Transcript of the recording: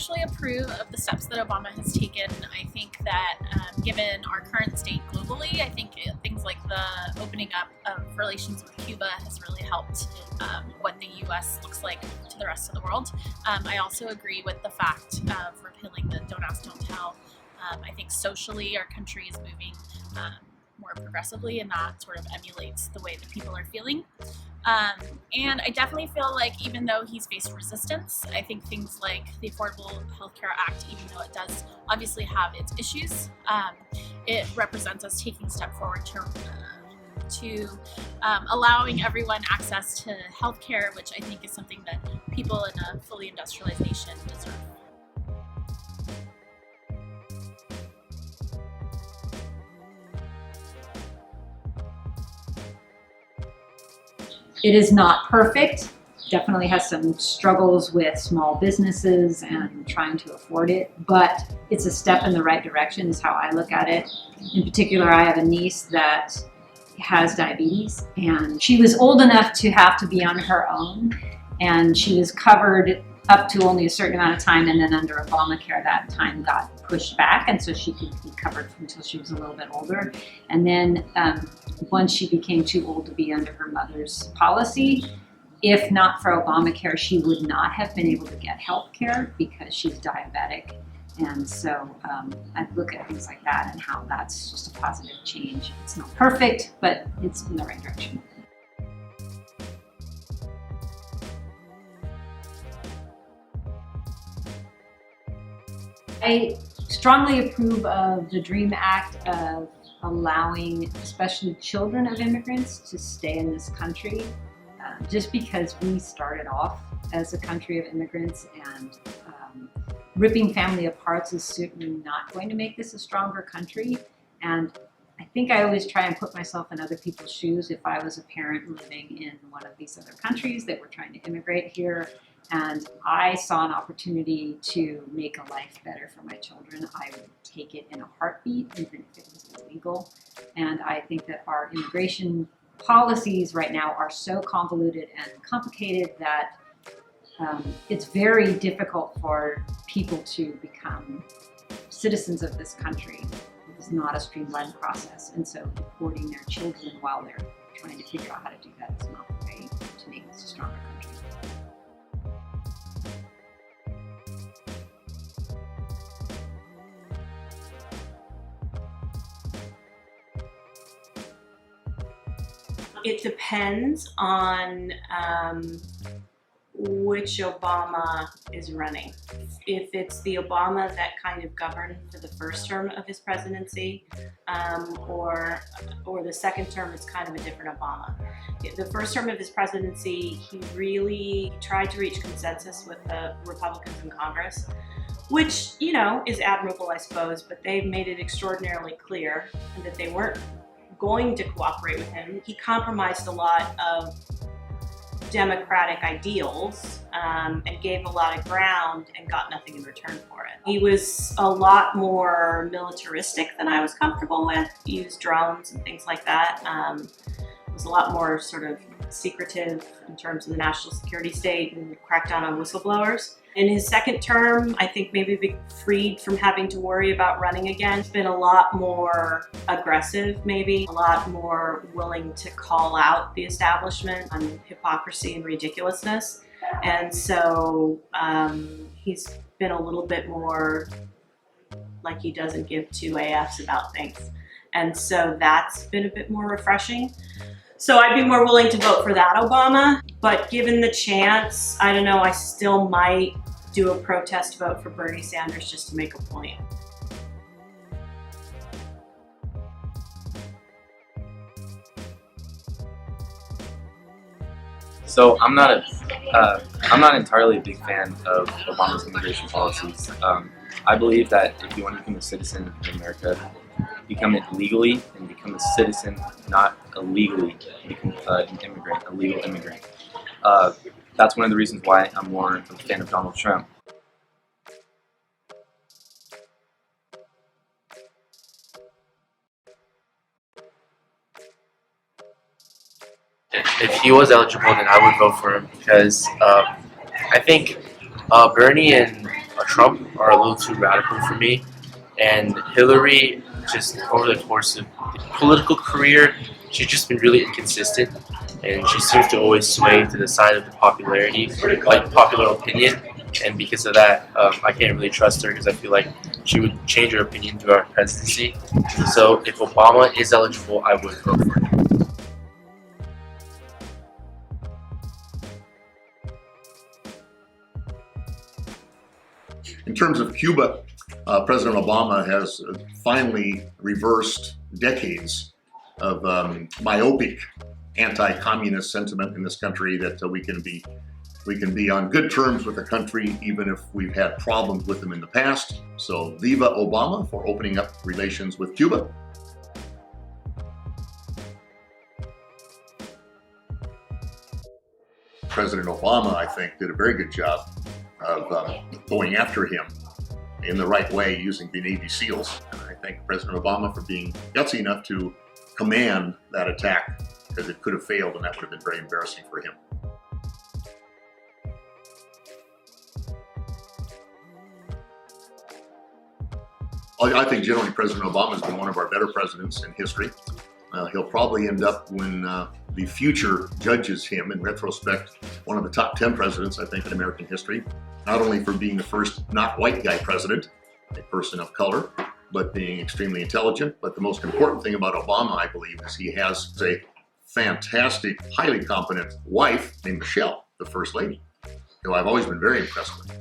socially approve of the steps that Obama has taken. I think that given our current state globally, I think things like the opening up of relations with Cuba has really helped what the U.S. looks like to the rest of the world. I also agree with the fact of repealing the Don't Ask, Don't Tell. I think socially our country is moving more progressively, and that sort of emulates the way that people are feeling. And I definitely feel like even though he's faced resistance, I think things like the Affordable Health Care Act, even though it does obviously have its issues, it represents us taking a step forward to allowing everyone access to health care, which I think is something that people in a fully industrialized nation deserve. It is not perfect. Definitely has some struggles with small businesses and trying to afford it, but it's a step in the right direction is how I look at it. In particular, I have a niece that has diabetes, and she was old enough to have to be on her own, and she was covered up to only a certain amount of time, and then under Obamacare that time got pushed back, and so she could be covered until she was a little bit older. And then once she became too old to be under her mother's policy, if not for Obamacare, she would not have been able to get health care because she's diabetic. And so I look at things like that and how that's just a positive change. It's not perfect, but it's in the right direction. I strongly approve of the DREAM Act of allowing especially children of immigrants to stay in this country, just because we started off as a country of immigrants, and ripping family apart is certainly not going to make this a stronger country. And I think I always try and put myself in other people's shoes. If I was a parent living in one of these other countries that were trying to immigrate here, and I saw an opportunity to make a life better for my children, I would take it in a heartbeat, even if it was illegal. And I think that our immigration policies right now are so convoluted and complicated that it's very difficult for people to become citizens of this country. It's not a streamlined process, and so deporting their children while they're trying to figure out how to do that is not the way to make this a stronger country. It depends on which Obama is running. If it's the Obama that kind of governed for the first term of his presidency, or the second term, it's kind of a different Obama. The first term of his presidency, he really tried to reach consensus with the Republicans in Congress, which, you know, is admirable, I suppose, but they've made it extraordinarily clear that they weren't going to cooperate with him. He compromised a lot of democratic ideals and gave a lot of ground and got nothing in return for it. He was a lot more militaristic than I was comfortable with. He used drones and things like that. It was a lot more sort of secretive in terms of the national security state and cracked down on whistleblowers. In his second term, I think maybe be freed from having to worry about running again. He's been a lot more aggressive, maybe, a lot more willing to call out the establishment on hypocrisy and ridiculousness. And so he's been a little bit more like he doesn't give two AFs about things. And so that's been a bit more refreshing. So I'd be more willing to vote for that Obama, but given the chance, I don't know, I still might do a protest vote for Bernie Sanders just to make a point. So I'm not entirely a big fan of Obama's immigration policies. I believe that if you want to become a citizen in America, become it legally and become a citizen, not illegally become an immigrant, a legal immigrant. That's one of the reasons why I'm more of a fan of Donald Trump. If he was eligible, then I would vote for him because I think Bernie and Trump are a little too radical for me, and Hillary, just over the course of political career, she's just been really inconsistent, and she seems to always sway to the side of the popularity, like popular opinion, and because of that, I can't really trust her because I feel like she would change her opinion throughout her presidency. So if Obama is eligible, I would vote for him. In terms of Cuba, President Obama has finally reversed decades of myopic anti-communist sentiment in this country, that we can be on good terms with the country even if we've had problems with them in the past. So viva Obama for opening up relations with Cuba. President Obama, I think, did a very good job of going after him in the right way using the Navy SEALs. And I thank President Obama for being gutsy enough to command that attack, because it could have failed and that would have been very embarrassing for him. I think generally President Obama has been one of our better presidents in history. He'll probably end up, when the future judges him in retrospect, one of the top 10 presidents, I think, in American history, not only for being the first not white guy president, a person of color, but being extremely intelligent. But the most important thing about Obama, I believe, is he has a fantastic, highly competent wife named Michelle, the First Lady, who I've always been very impressed with.